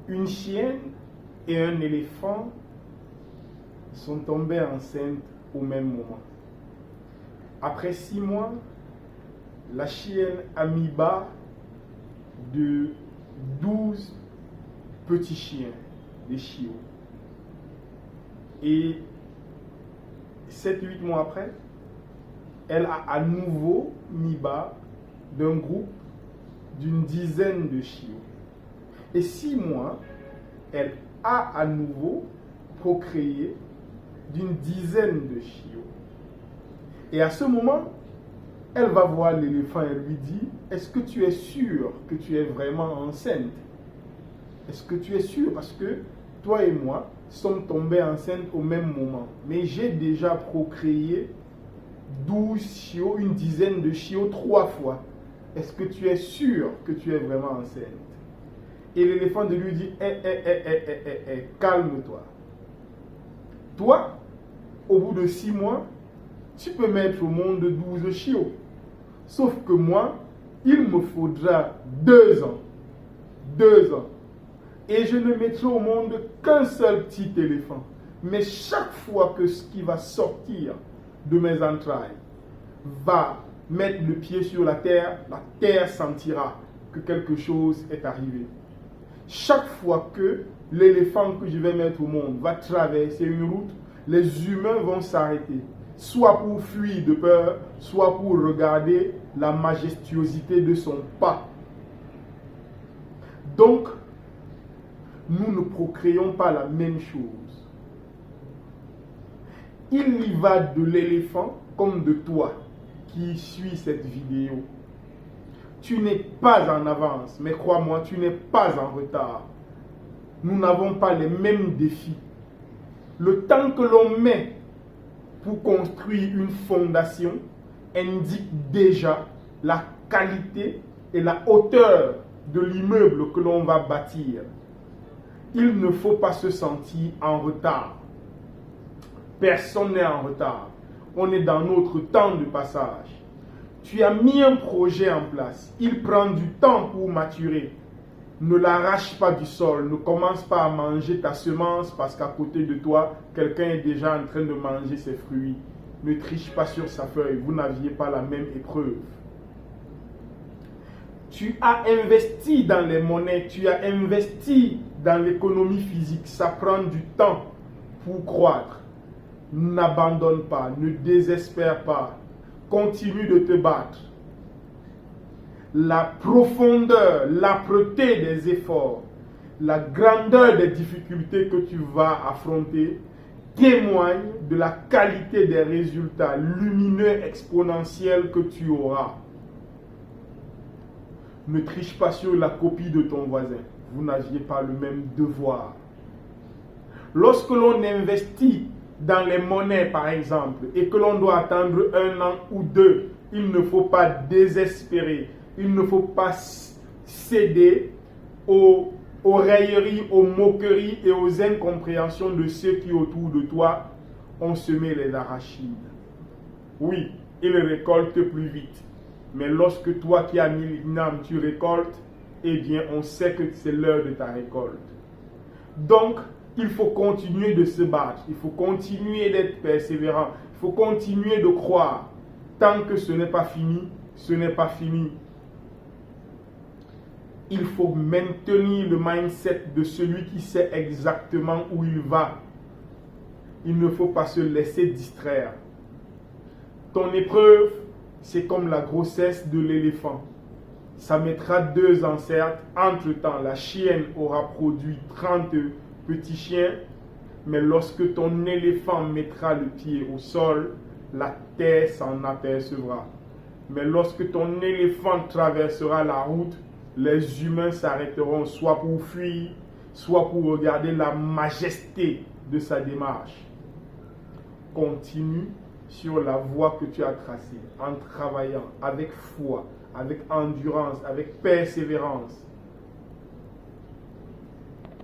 Une chienne et un éléphant sont tombés enceintes au même moment. Après 6 mois, la chienne a mis bas de 12 petits chiens, des chiots. Et 7-8 mois après, elle a à nouveau mis bas d'un groupe d'une dizaine de chiots. Et 6 mois, elle a à nouveau procréé d'une dizaine de chiots. Et à ce moment, elle va voir l'éléphant et lui dit, est-ce que tu es sûr que tu es vraiment enceinte? Est-ce que tu es sûr? Parce que toi et moi sommes tombés enceintes au même moment. Mais j'ai déjà procréé 12 chiots, une dizaine de chiots 3 fois. Est-ce que tu es sûr que tu es vraiment enceinte? Et l'éléphant de lui dit, calme-toi. Toi, au bout de 6 mois, tu peux mettre au monde 12 chiots. Sauf que moi, il me faudra 2 ans. 2 ans. Et je ne mettrai au monde qu'un seul petit éléphant. Mais chaque fois que ce qui va sortir de mes entrailles va mettre le pied sur la terre sentira que quelque chose est arrivé. Chaque fois que l'éléphant que je vais mettre au monde va traverser une route, les humains vont s'arrêter, soit pour fuir de peur, soit pour regarder la majestuosité de son pas. Donc, nous ne procréons pas la même chose. Il y va de l'éléphant comme de toi qui suis cette vidéo. Tu n'es pas en avance, mais crois-moi, tu n'es pas en retard. Nous n'avons pas les mêmes défis. Le temps que l'on met pour construire une fondation indique déjà la qualité et la hauteur de l'immeuble que l'on va bâtir. Il ne faut pas se sentir en retard. Personne n'est en retard. On est dans notre temps de passage. Tu as mis un projet en place. Il prend du temps pour maturer. Ne l'arrache pas du sol. Ne commence pas à manger ta semence parce qu'à côté de toi, quelqu'un est déjà en train de manger ses fruits. Ne triche pas sur sa feuille. Vous n'aviez pas la même épreuve. Tu as investi dans les monnaies. Tu as investi dans l'économie physique. Ça prend du temps pour croître. N'abandonne pas. Ne désespère pas. Continue de te battre. La profondeur, l'âpreté des efforts, la grandeur des difficultés que tu vas affronter témoignent de la qualité des résultats lumineux exponentiels que tu auras. Ne triche pas sur la copie de ton voisin. Vous n'aviez pas le même devoir. Lorsque l'on investit dans les monnaies, par exemple, et que l'on doit attendre 1 an ou 2, il ne faut pas désespérer. Il ne faut pas céder aux railleries, aux moqueries et aux incompréhensions de ceux qui autour de toi ont semé les arachides. Oui, ils récoltent plus vite. Mais lorsque toi qui as mis l'igname, tu récoltes, eh bien, on sait que c'est l'heure de ta récolte. Donc, il faut continuer de se battre. Il faut continuer d'être persévérant. Il faut continuer de croire. Tant que ce n'est pas fini, ce n'est pas fini. Il faut maintenir le mindset de celui qui sait exactement où il va. Il ne faut pas se laisser distraire. Ton épreuve, c'est comme la grossesse de l'éléphant. Ça mettra 2 ans, certes. Entre-temps, la chienne aura produit 30 petits chiens. Mais lorsque ton éléphant mettra le pied au sol, la terre s'en apercevra. Mais lorsque ton éléphant traversera la route, les humains s'arrêteront soit pour fuir, soit pour regarder la majesté de sa démarche. Continue sur la voie que tu as tracée, en travaillant avec foi, avec endurance, avec persévérance.